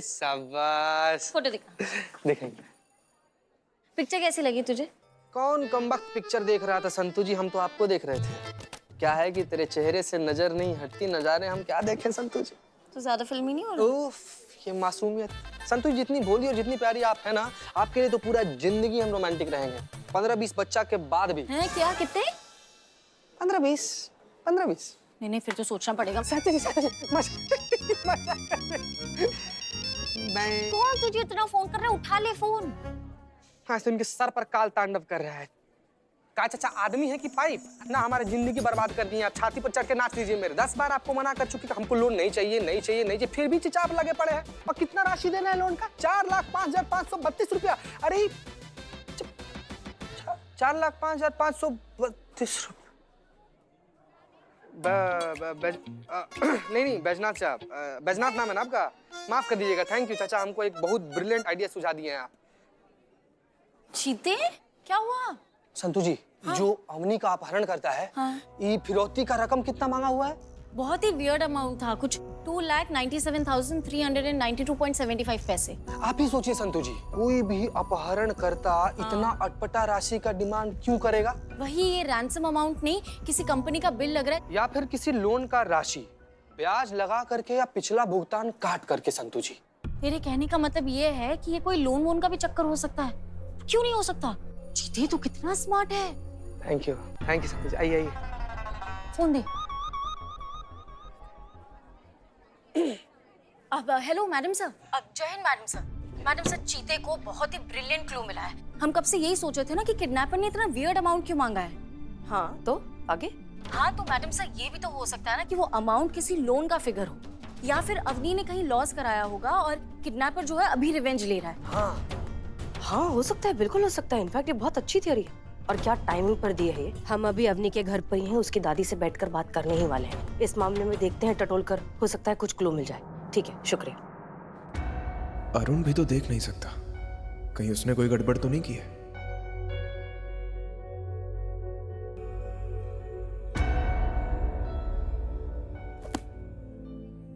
शाबाश। फोटो दिखा। देखेंगे। पिक्चर कैसी लगी तुझे? कौन कमबख्त पिक्चर देख रहा था संतू जी, हम तो आपको देख रहे थे। क्या है कि तेरे चेहरे से नजर नहीं हटती, नजारे हम क्या देखें संतू जी। तो ज्यादा फिल्मी नहीं हो रहा? उफ, ये मासूमियत। संतू जी जितनी भोली और जितनी प्यारी आप है ना, आपके लिए तो पूरा जिंदगी हम रोमांटिक रहेंगे। 15-20 बच्चा के बाद भी। हैं क्या? कितने? 15-20। 15-20। नहीं फिर तो सोचना पड़ेगा। संतू जी मैं कौन तुझे इतना फोन कर रहा है? उठा ले फोन। हाँ, तो इनके सर पर काल तांडव कर रहा है। का चाचा आदमी है कि पाइप? ना हमारी जिंदगी बर्बाद कर दी। आप छाती पर चढ़ के नाच लीजिए मेरे। 10 बार आपको मना कर चुकी कि हमको लोन नहीं चाहिए, नहीं चाहिए, नहीं चाहिए, फिर भी चिचा आप लगे पड़े हैं। और कितना राशि देना है लोन का? 4,05,532 रुपया। अरे 4,05,532 रुपया। नहीं बैजनाथ साहब, बैजनाथ नाम है ना आपका? माफ कर दीजिएगा। थैंक यू चाचा, हमको एक बहुत ब्रिलियंट आइडिया सुझा दिए हैं आप। चीते? क्या हुआ? संतू जी, हाँ? जो अवनी का अपहरण करता है, हाँ? ये फिरौती का रकम कितना मांगा हुआ है? बहुत ही वियर्ड अमाउंट था, कुछ 2,97,392.75 पैसे। आप ही सोचिए संतू जी, कोई भी अपहरण करता इतना अटपटा राशि का डिमांड क्यों करेगा? वही, ये रैंसम अमाउंट नहीं, किसी कंपनी का बिल लग रहा है या फिर किसी लोन का राशि ब्याज लगा करके या पिछला भुगतान काट करके। संतू जी, तेरे कहने का मतलब ये है कि ये कोई लोन वोन का भी चक्कर हो सकता है? क्यों नहीं हो सकता? चीते तो कितना स्मार्ट है। थैंक यू संतू जी। आइए। फोन दे। अब हेलो मैडम सर। अब जय Hind madam sir. Madam sir, चीते को बहुत ही ब्रिलियंट क्लू मिला है। हम कब से यही सोच रहे थे ना कि किडनैपर ने इतना वियर्ड अमाउंट क्यों मांगा है। हाँ तो आगे? हाँ तो मैडम सर, ये भी तो हो सकता है ना कि वो अमाउंट किसी लोन का फिगर हो, या फिर अवनी ने कहीं लॉस कराया होगा और किडनैपर जो है अभी रिवेंज ले रहा है। हाँ हो सकता है, बिल्कुल हो सकता है। इनफैक्ट ये बहुत अच्छी थ्योरी है। और क्या टाइमिंग पर दिए है। हम अभी अवनी के घर पर ही हैं, उसकी दादी से बैठकर बात करने ही वाले हैं। इस मामले में देखते हैं टटोल कर, हो सकता है कुछ क्लू मिल जाए। ठीक है, शुक्रिया। अरुण भी तो देख नहीं सकता, कहीं उसने कोई गड़बड़ तो नहीं की है।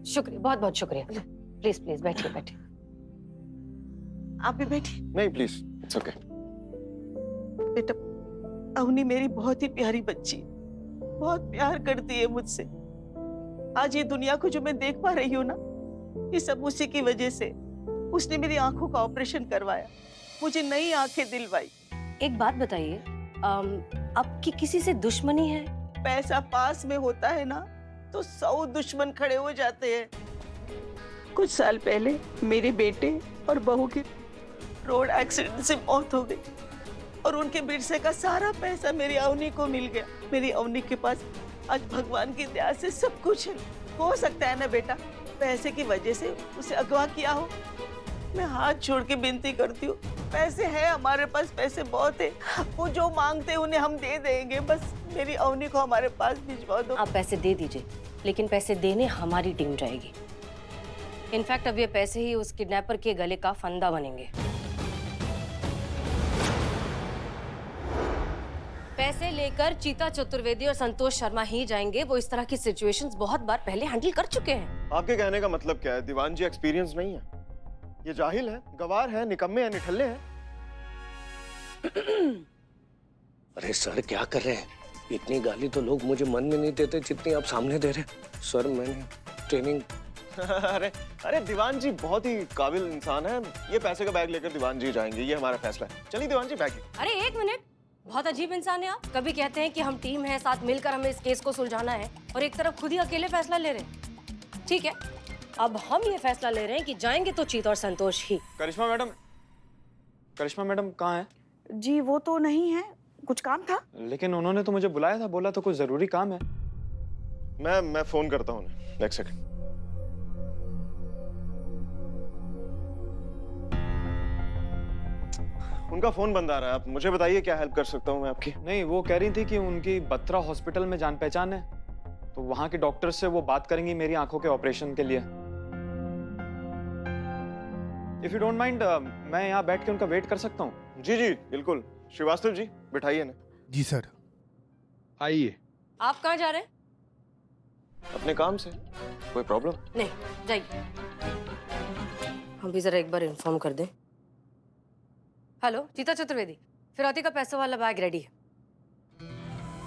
शुक्रिया, बहुत बहुत शुक्रिया। प्लीज प्लीज बैठिए बैठिए। आप भी बैठिए। नहीं प्लीज, इट्स ओके। बेटा, अवनी मेरी बहुत ही प्यारी बच्ची, बहुत प्यार करती है मुझसे। आज ये दुनिया को जो मैं देख पा रही हूँ ना, ये सब उसी की वजह से। उसने मेरी आंखों का ऑपरेशन करवाया, मुझे नई आंखें दिलवाई। एक बात बताइए, आपकी किसी से दुश्मनी है? पैसा पास में होता है ना तो 100 दुश्मन खड़े हो जाते हैं। कुछ साल पहले मेरे बेटे और बहू की रोड एक्सीडेंट से मौत हो गई और उनके विरसे का सारा पैसा मेरी अवनी को मिल गया। मेरी अवनी के पास आज भगवान की दया से सब कुछ है। हो सकता है ना बेटा, पैसे की वजह से उसे अगवा किया हो। मैं हाथ छोड़ के विनती करती हूँ, पैसे है हमारे पास, पैसे बहुत है। वो जो मांगते उन्हें हम दे देंगे, बस मेरी अवनी को हमारे पास भिजवा दो। आप पैसे दे दीजिए, लेकिन पैसे देने हमारी टीम जाएगी। इनफैक्ट अब ये पैसे ही उस किडनैपर के गले का फंदा बनेंगे। पैसे लेकर चीता चतुर्वेदी और संतोष शर्मा ही जाएंगे। वो इस तरह की सिचुएशंस बहुत बार पहले हैंडल कर चुके हैं। आपके कहने का मतलब क्या है? दीवान जी एक्सपीरियंस नहीं है, ये जाहिल है, गवार है, निकम्मे हैं, निठल्ले हैं। अरे सर क्या कर रहे हैं? इतनी गाली तो लोग मुझे मन में नहीं देते जितनी आप सामने दे रहे। सर मैंने ट्रेनिंग अरे दीवान जी बहुत ही काबिल इंसान है। ये पैसे का बैग लेकर दीवान जी जाएंगे, ये हमारा फैसला है। चलिए दीवान जी बैग। अरे एक मिनट, बहुत अजीब इंसान है आप। कभी कहते हैं कि हम टीम है, साथ मिलकर हमें इस केस को सुलझाना है, और एक तरफ खुद ही अकेले फैसला ले रहे हैं। ठीक है, अब हम ये फैसला ले रहे हैं कि जाएंगे तो चीता और संतोष ही। करिश्मा मैडम कहाँ है? जी वो तो नहीं है, कुछ काम था। लेकिन उन्होंने तो मुझे बुलाया था, बोला तो कुछ जरूरी काम है। मैं फोन करता हूँ। एक सेकंड। उनका फोन बंद आ रहा है। आप मुझे बताइए क्या हेल्प कर सकता हूँ मैं आपकी? नहीं, वो कह रही थी कि उनकी बत्रा हॉस्पिटल में जान पहचान है, तो वहां के डॉक्टर से वो बात करेंगी मेरी आंखों के ऑपरेशन के लिए। इफ यू डोंट माइंड, मैं यहाँ बैठ के उनका वेट कर सकता हूँ? जी जी बिल्कुल। श्रीवास्तव जी बिठाइए ना। जी सर। आइए। आप कहाँ जा रहे हैं? अपने काम से। कोई प्रॉब्लम? नहीं, जाइए। भी जरा एक बार इन्फॉर्म कर दें। हेलो चीता चतुर्वेदी, फिरौती का पैसों वाला बैग रेडी है।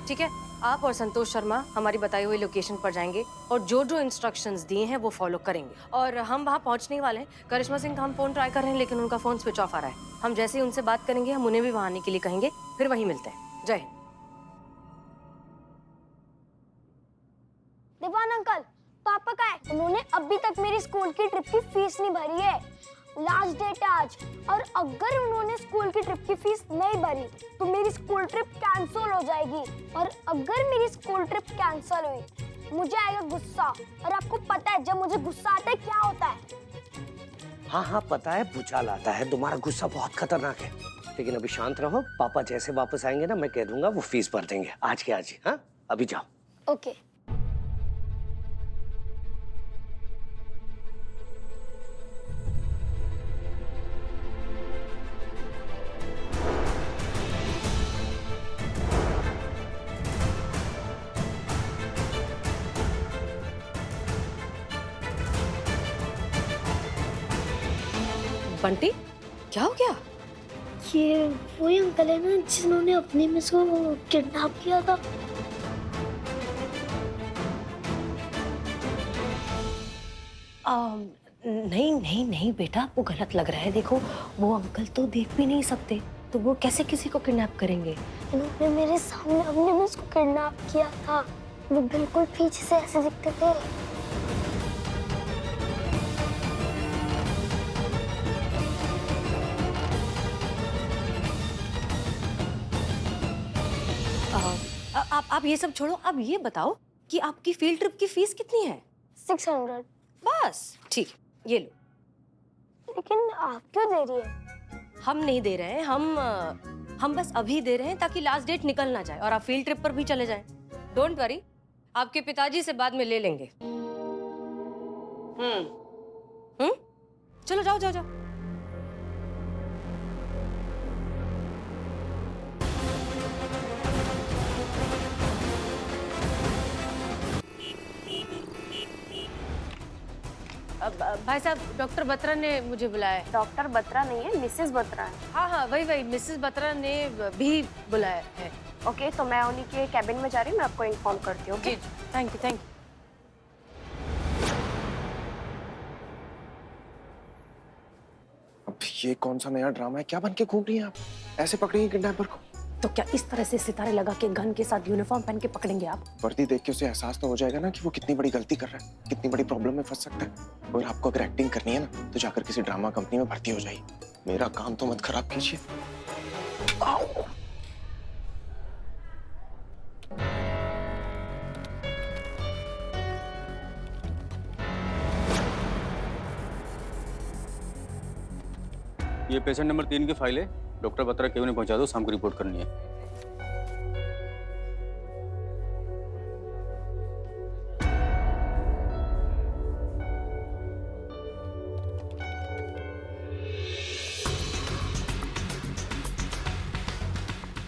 ठीक है, आप और संतोष शर्मा हमारी बताई हुई लोकेशन पर जाएंगे और जो जो इंस्ट्रक्शंस दिए हैं वो फॉलो करेंगे। और हम वहाँ पहुँचने ही वाले हैं। करिश्मा सिंह का हम फोन ट्राई कर रहे हैं लेकिन उनका फोन स्विच ऑफ आ रहा है। हम जैसे ही उनसे बात करेंगे हम उन्हें भी वहाँ आने के लिए कहेंगे, फिर वहीं मिलते हैं। जय हिंद। दीवान अंकल, पापा का है? उन्होंने अभी तक मेरी स्कूल की ट्रिप की फीस नहीं भरी है। लास्ट डेट है आज, और अगर उन्होंने स्कूल की ट्रिप की फीस नहीं भरी तो मेरी स्कूल ट्रिप कैंसिल हो जाएगी। और अगर मेरी स्कूल ट्रिप कैंसिल हुई मुझे आएगा गुस्सा, और आपको पता है जब मुझे गुस्सा आता है क्या होता है। हाँ हाँ पता है, भूचाल आता है। तुम्हारा गुस्सा बहुत खतरनाक है। लेकिन अभी शांत रहो, पापा जैसे वापस आएंगे ना मैं कह दूंगा वो फीस भर देंगे आज के आज ही। हाँ अभी जाओ। ओके। बंटी, क्या हो गया? ये वही अंकल है ना जिन्होंने अपनी मिस को किडनैप किया था। नहीं नहीं नहीं बेटा, आपको गलत लग रहा है। देखो वो अंकल तो देख भी नहीं सकते, तो वो कैसे किसी को किडनैप करेंगे? उन्होंने मेरे सामने अपनी मिस को किडनैप किया था। वो बिल्कुल पीछे से ऐसे दिखते थे। आप ये सब छोड़ो, आप ये बताओ कि आपकी फील्ड ट्रिप की फीस कितनी है? 600। बस ठीक, ये लो। लेकिन आप क्यों दे रही है? हम नहीं दे रहे हैं, हम बस अभी दे रहे हैं ताकि लास्ट डेट निकल ना जाए और आप फील्ड ट्रिप पर भी चले जाएं। डोंट वरी, आपके पिताजी से बाद में ले लेंगे। चलो जाओ जाओ जाओ। भाई साहब, डॉक्टर बत्रा ने मुझे बुलाया है। डॉक्टर बत्रा नहीं है, मिसेस बत्रा है। हाँ हाँ वही मिसेस बत्रा ने भी बुलाया है। ओके, तो मैं उन्हीं के कैबिन में जा रही हूँ, मैं आपको इन्फॉर्म करती हूँ। जी थैंक यू थैंक यू। अब ये कौन सा नया ड्रामा है? क्या बन के घूम रही हैं आप? ऐसे पकड़ेंगे किडनैपर को? तो क्या इस तरह से सितारे लगा के गन के साथ यूनिफॉर्म पहन के पकड़ेंगे आप? वर्दी देख के उसे एहसास तो हो जाएगा ना कि वो कितनी बड़ी गलती कर रहा है, कितनी बड़ी प्रॉब्लम में फंस सकता है। और आपको अगर एक्टिंग करनी है ना तो जाकर किसी ड्रामा कंपनी में भर्ती हो जाइए। मेरा काम तो मत खराब कीजिए। ये पेशेंट नंबर 3 की फाइल है। डॉक्टर बत्रा केबिन में पहुंचा दो, शाम को रिपोर्ट करनी है।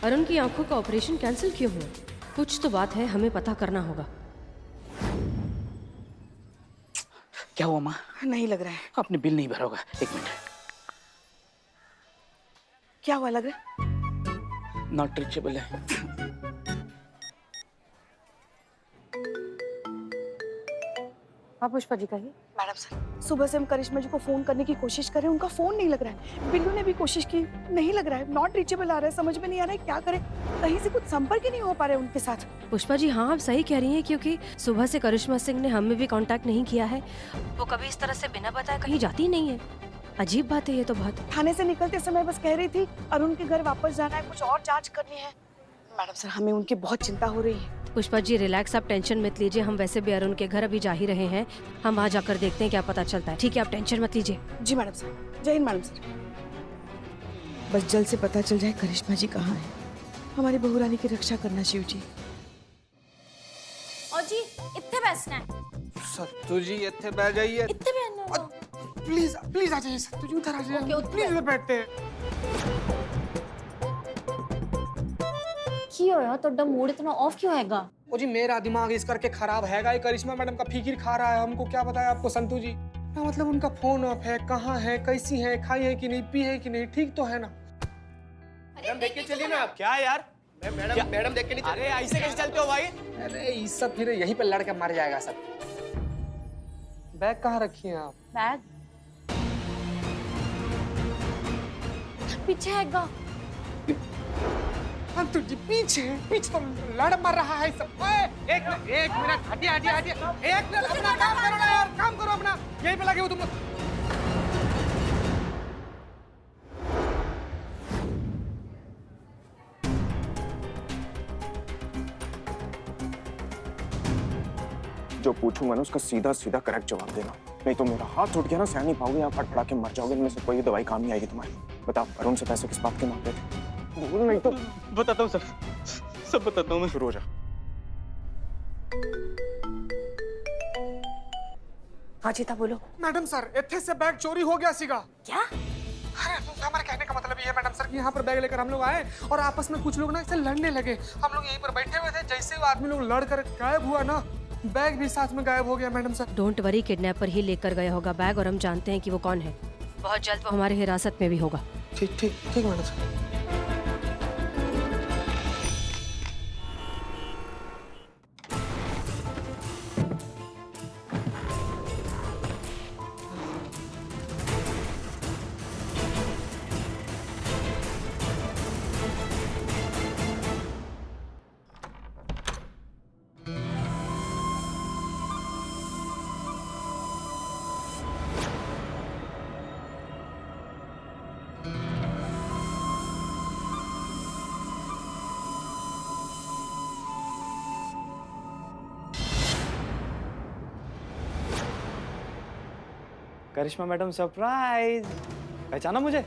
अरुण की आंखों का ऑपरेशन कैंसिल क्यों हुआ? कुछ तो बात है, हमें पता करना होगा। क्या हुआ माँ? नहीं लग रहा है। आपने बिल नहीं भरा होगा। एक मिनट। क्या हुआ लग रहा है? नॉट रीचेबल है। हाँ पुष्पा जी कहिए। मैडम सर, सुबह से हम करिश्मा जी को फोन करने की कोशिश कर रहे हैं, उनका फोन नहीं लग रहा है। बिल्लू ने भी कोशिश की, नहीं लग रहा है। नॉट रीचेबल आ रहा है, समझ में नहीं आ रहा है क्या करें। कहीं से कुछ संपर्क ही नहीं हो पा रहा है उनके साथ। पुष्पा जी हाँ आप सही कह रही हैं, क्योंकि सुबह से करिश्मा सिंह ने हमें भी कांटेक्ट नहीं किया है। वो कभी इस तरह से बिना बताए कहीं जाती ही नहीं है। अजीब बात है ये तो बहुत। थाने से निकलते समय बस कह रही थी अरुण के घर वापस जाना है, कुछ और जांच करनी है। मैडम सर, हमें उनकी बहुत चिंता हो रही है। पुष्पा जी रिलैक्स, आप टेंशन मत लीजिए। हम वैसे भी अरुण के घर अभी जा ही रहे हैं, हम वहाँ जाकर देखते हैं क्या पता चलता है। ठीक है, आप टेंशन मत लीजिए। जी मैडम सर। जय हिंद मैडम सर। बस जल्द से पता चल जाए करिश्मा जी कहाँ है। हमारी बहू रानी की रक्षा करना शिव जी। और जी इतने बैठना है। सत्तू जी इतने बैठ जाइए। इतने बैठना है। प्लीज प्लीज आ जाइए सत्तू जी, उधर आ जाइए। प्लीज इधर बैठते हैं। क्यों यार ਤੁਹਾਡਾ मूड इतना ऑफ क्यों हैगा? ओ जी मेरा दिमाग इस करके खराब हैगा। ये करिश्मा मैडम का फिकिर खा रहा है। हमको क्या बताया आपको संतू जी? ना मतलब उनका फोन ऑफ है, कहाँ है, कैसी है, खाई है कि नहीं, पी है कि नहीं, ठीक तो है ना? मैडम देख के चलिए ना आप। क्या यार? मैडम देख के नहीं। अरे ऐसे कैसे चलते हो भाई? अरे ये सब फिर यहीं पे लड़के मर जाएगा सब। बैग कहाँ रखी हैं आप? बैग पीछे है गा। हम तुझे पीछे तो लड़ मर रहा है सब। ओए, एक मिनट हटिए हटिए हटिए, एक मिनट अपना काम करो ना यार, काम करो अपना, यहीं पे लगे हो तुम लोग। जो पूछूंगा ना उसका सीधा सीधा करेक्ट जवाब देना, नहीं तो मेरा हाथ छूट गया ना, सह नहीं पाओगे, यहाँ फटफड़ा के मर जाओगे। इनमें से कोई दवाई काम नहीं आएगी तुम्हारी। बताओ अरुण से पैसे किस बात के मांग रहे थे? बोलो नहीं तो बताता हूँ सब बताता हूँ मैं। शुरू हो जा। हाँ चीता बोलो। मैडम सर, इत्थे से बैग चोरी हो गया सीगा। क्या? अरे हमारे कहने का मतलब ये है मैडम सर कि यहाँ पर बैग लेकर हम लोग आए और आपस में कुछ लोग ना ऐसे लड़ने लगे। हम लोग यहीं पर बैठे हुए थे, जैसे वो आदमी लोग लड़ कर गायब हुआ ना, बैग भी साथ में गायब हो गया madam sir. Don't worry, kidnapper ही लेकर गया होगा बैग और हम जानते हैं कि वो कौन है। बहुत जल्द वो हमारे हिरासत में भी होगा। ठीक ठीक ठीक मैडम सर। करिश्मा मैडम सरप्राइज, पहचाना मुझे?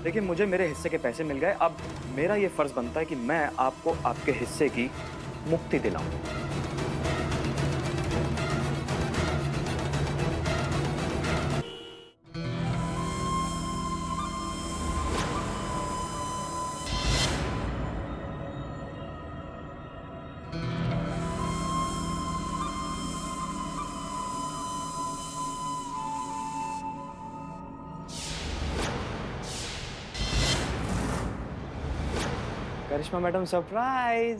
देखिए मुझे मेरे हिस्से के पैसे मिल गए, अब मेरा ये फर्ज बनता है कि मैं आपको आपके हिस्से की मुक्ति दिलाऊं। करिश्मा मैडम सरप्राइज,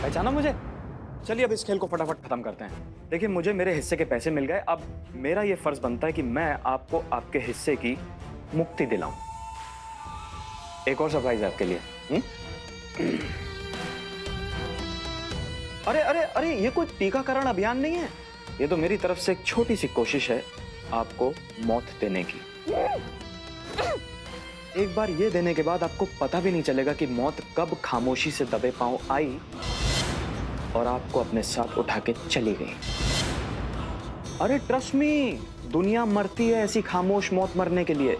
पहचाना मुझे? चलिए अब इस खेल को फटाफट खत्म करते हैं। देखिए मुझे मेरे हिस्से के पैसे मिल गए, अब मेरा ये फर्ज बनता है कि मैं आपको आपके हिस्से की मुक्ति दिलाऊं। एक और सरप्राइज है आपके लिए। अरे अरे अरे, ये कोई टीकाकरण अभियान नहीं है, ये तो मेरी तरफ से एक छोटी सी कोशिश है आपको मौत देने की। एक बार ये देने के बाद आपको पता भी नहीं चलेगा कि मौत कब खामोशी से दबे पांव आई और आपको अपने साथ उठा के चली गई। अरे ट्रस्ट मी, दुनिया मरती है ऐसी खामोश मौत मरने के लिए।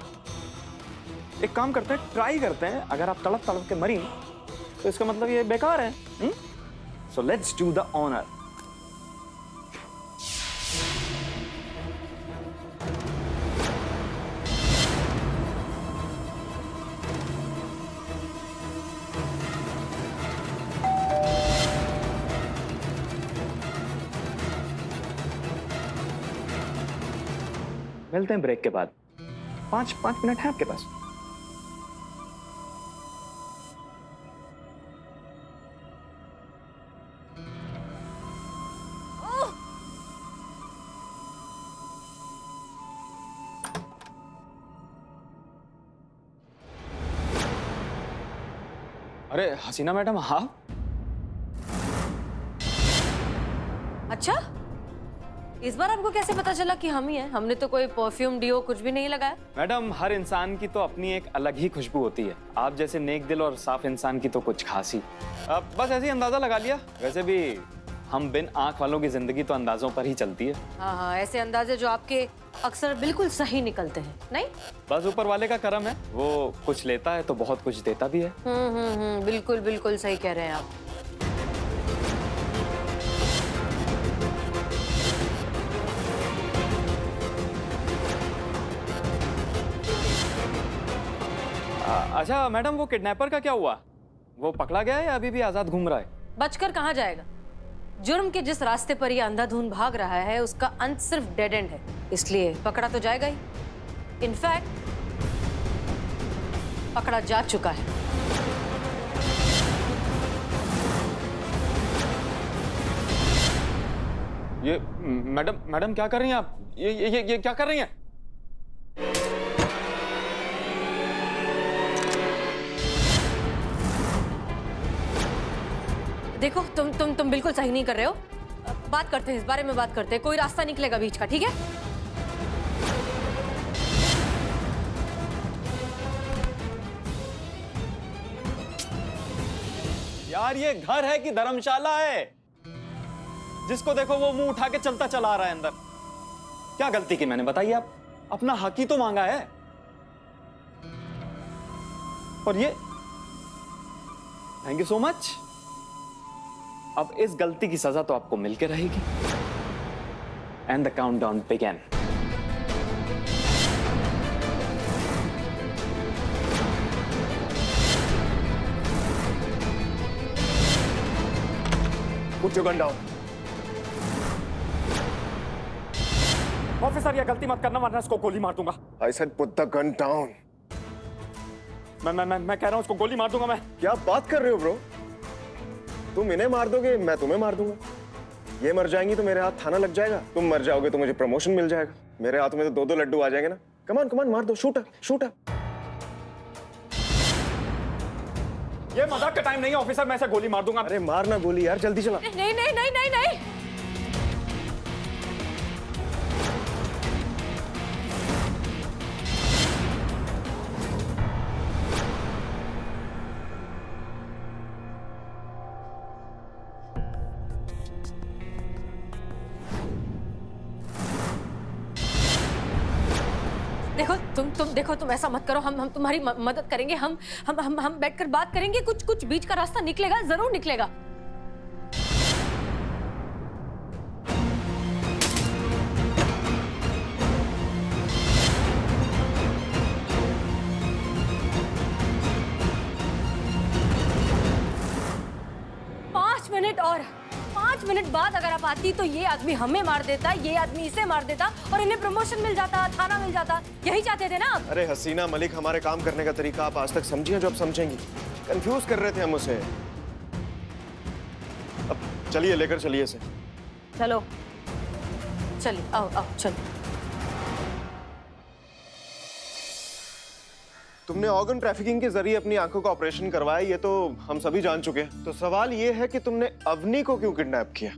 एक काम करते हैं, ट्राई करते हैं, अगर आप तड़प तड़प के मरी तो इसका मतलब ये बेकार है। So let's do the honour. मिलते हैं ब्रेक के बाद। 5 मिनट है आपके पास? अरे हसीना मैडम, हाँ? अच्छा, इस बार आपको कैसे पता चला कि हम ही हैं? हमने तो कोई परफ्यूम डिओ कुछ भी नहीं लगाया। मैडम हर इंसान की तो अपनी एक अलग ही खुशबू होती है। आप जैसे नेक दिल और साफ इंसान की तो कुछ खास ही। बस ऐसे ही अंदाजा लगा लिया। वैसे भी हम बिन आंख वालों की जिंदगी तो अंदाजों पर ही चलती है। हाँ, ऐसे अंदाजे जो आपके अक्सर बिल्कुल सही निकलते हैं, नहीं? बस ऊपर वाले का करम है, वो कुछ लेता है तो बहुत कुछ देता भी है। बिल्कुल बिल्कुल सही कह रहे हैं आप। अच्छा मैडम, वो किडनैपर का क्या हुआ? वो पकड़ा गया है या अभी भी आजाद घूम रहा है? बचकर कहाँ जाएगा? जुर्म के जिस रास्ते पर ये अंधाधुंध भाग रहा है उसका अंत सिर्फ डेड एंड है, इसलिए पकड़ा तो जाएगा ही। इनफैक्ट पकड़ा जा चुका है। ये मैडम क्या कर रही हैं आप? ये क्या कर रही हैं? देखो तुम बिल्कुल सही नहीं कर रहे हो। बात करते हैं, इस बारे में बात करते हैं, कोई रास्ता निकलेगा बीच का, ठीक है? यार ये घर है कि धर्मशाला है? जिसको देखो वो मुंह उठा के चलता चला आ रहा है अंदर। क्या गलती की मैंने, बताइए आप? अपना हक ही तो मांगा है। और ये थैंक यू सो मच। अब इस गलती की सजा तो आपको मिलके रहेगी। And the countdown begin. Put your gun down. Officer ये गलती मत करना वरना इसको गोली मार दूंगा। I said put the gun down. मैं कह रहा हूं उसको गोली मार दूंगा मैं। क्या बात कर रहे हो ब्रो? तुम इन्हें मार दोगे, मैं तुम्हें मार दूंगा। ये मर जाएंगी तो मेरे हाथ थाना लग जाएगा, तुम मर जाओगे तो मुझे प्रमोशन मिल जाएगा। मेरे हाथ में तो 2-2 लड्डू आ जाएंगे ना। कमान कमान मार दो, शूट अप। ये मजाक का टाइम नहीं है ऑफिसर, मैं इसे गोली मार दूंगा। अरे मारना गोली यार, जल्दी चला। नहीं नहीं नहीं नहीं नहीं। देखो तुम ऐसा मत करो। हम तुम्हारी मदद करेंगे। हम बैठकर बात करेंगे। कुछ बीच का रास्ता निकलेगा, जरूर निकलेगा। और 5 मिनट बाद अगर आप आती तो ये आदमी हमें मार देता, ये आदमी इसे मार देता और इन्हें प्रमोशन मिल जाता, थाना मिल जाता। यही चाहते थे ना आप? अरे हसीना मलिक, हमारे काम करने का तरीका आप आज तक समझी हैं जो अब समझेंगी। कंफ्यूज कर रहे थे हम उसे। अब चलिए, लेकर चलिए इसे। चलो चलिए, आओ चलो। तुमने ऑर्गन ट्रैफिकिंग के जरिए अपनी आंखों का ऑपरेशन करवाया, ये तो हम सभी जान चुके हैं। तो सवाल ये है कि तुमने अवनी को क्यों किडनैप किया?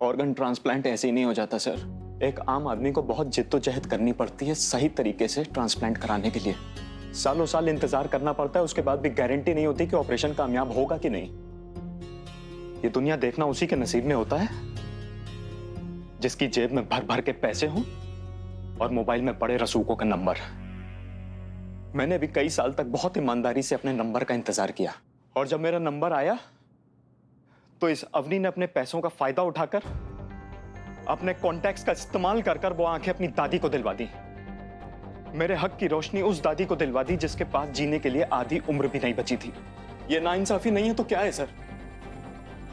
ऑर्गन ट्रांसप्लांट ऐसे ही नहीं हो जाता सर। एक आम आदमी को बहुत जिद्दोजहद करनी पड़ती है सही तरीके से ट्रांसप्लांट कराने के लिए। सालों साल इंतजार करना पड़ता है, उसके बाद भी गारंटी नहीं होती कि ऑपरेशन कामयाब होगा कि नहीं। ये दुनिया देखना उसी के नसीब में होता है जिसकी जेब में भर भर के पैसे हों और मोबाइल में पड़े रसूखों का नंबर। मैंने भी कई साल तक बहुत ईमानदारी से अपने नंबर का इंतजार किया, और जब मेरा नंबर आया तो इस अवनी ने अपने पैसों का फायदा उठाकर, अपने कॉन्टैक्ट्स का इस्तेमाल कर वो आंखें अपनी दादी को दिलवा दी। मेरे हक की रोशनी उस दादी को दिलवा दी जिसके पास जीने के लिए आधी उम्र भी नहीं बची थी। ये नाइंसाफी नहीं है तो क्या है सर?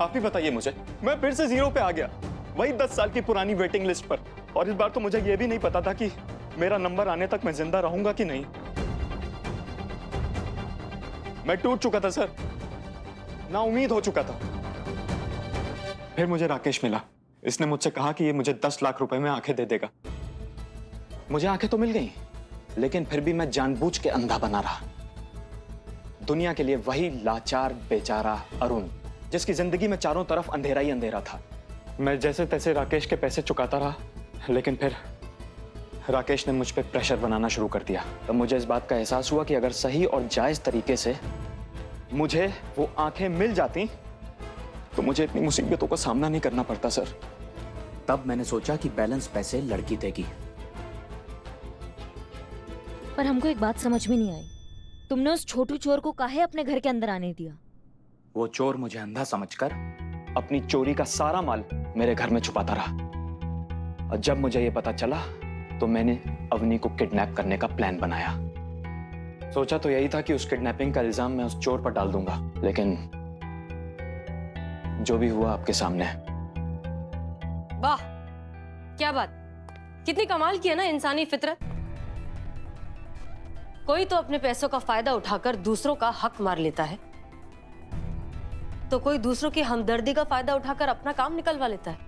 आप ही बताइए मुझे। मैं फिर से 0 पे आ गया, वही 10 साल की पुरानी वेटिंग लिस्ट पर। और इस बार तो मुझे यह भी नहीं पता था कि मेरा नंबर आने तक मैं जिंदा रहूंगा कि नहीं। मैं टूट चुका था सर, ना उम्मीद हो चुका था। फिर मुझे राकेश मिला। इसने मुझसे कहा कि ये मुझे 10 लाख रुपए में आंखें दे देगा। मुझे आंखें तो मिल गई, लेकिन फिर भी मैं जानबूझ के अंधा बना रहा। दुनिया के लिए वही लाचार बेचारा अरुण, जिसकी जिंदगी में चारों तरफ अंधेरा ही अंधेरा था। मैं जैसे तैसे राकेश के पैसे चुकाता रहा, लेकिन फिर राकेश ने मुझ पे प्रेशर बनाना शुरू कर दिया। तब मुझे इस बात का एहसास हुआ कि अगर सही और जायज तरीके से मुझे वो आंखें मिल जाती तो मुझे इतनी मुसीबतों का सामना नहीं करना पड़ता सर। तब मैंने सोचा कि बैलेंस पैसे लड़की देगी। पर हमको एक बात समझ में नहीं आई, तुमने उस छोटू चोर को काहे अपने घर के अंदर आने दिया? वो चोर मुझे अंधा समझकर अपनी चोरी का सारा माल मेरे घर में छुपाता रहा, और जब मुझे ये पता चला तो मैंने अवनी को किडनैप करने का प्लान बनाया। सोचा तो यही था कि उस किडनैपिंग का इल्जाम मैं उस चोर पर डाल दूंगा, लेकिन जो भी हुआ आपके सामने है। वाह, क्या बात, कितनी कमाल की है ना इंसानी फितरत। कोई तो अपने पैसों का फायदा उठाकर दूसरों का हक मार लेता है, तो कोई दूसरों की हमदर्दी का फायदा उठाकर अपना काम निकलवा लेता है।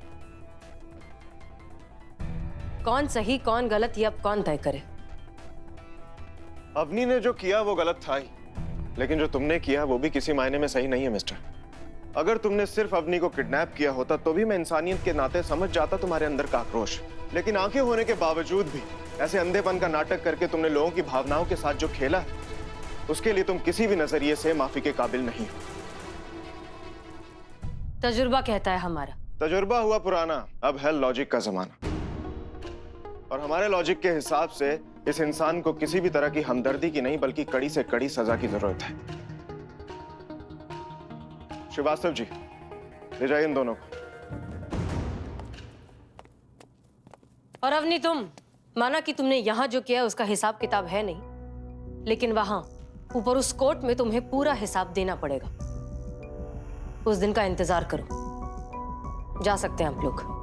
कौन सही कौन गलत ये अब कौन तय करे। अवनी ने जो किया वो गलत था ही, लेकिन जो तुमने किया वो भी किसी मायने में सही नहीं है मिस्टर। अगर तुमने सिर्फ अवनी को किडनैप किया होता तो भी मैं इंसानियत के नाते समझ जाता तुम्हारे अंदर का आक्रोश, लेकिन आंखें होने के बावजूद भी ऐसे अंधेपन का नाटक करके तुमने लोगों की भावनाओं के साथ जो खेला है, उसके लिए तुम किसी भी नजरिए से माफी के काबिल नहीं हो। तजुर्बा कहता है हमारा। तजुर्बा हुआ पुराना, अब है लॉजिक का जमाना, और हमारे लॉजिक के हिसाब से इस इंसान को किसी भी तरह की हमदर्दी की नहीं बल्कि कड़ी से कड़ी सजा की जरूरत है। श्रीवास्तव जी, ले जाइए इन दोनों को। और अवनी, तुम माना कि तुमने यहां जो किया उसका हिसाब किताब है नहीं, लेकिन वहां ऊपर उस कोर्ट में तुम्हें पूरा हिसाब देना पड़ेगा। उस दिन का इंतजार करो, जा सकते हैं आप लोग।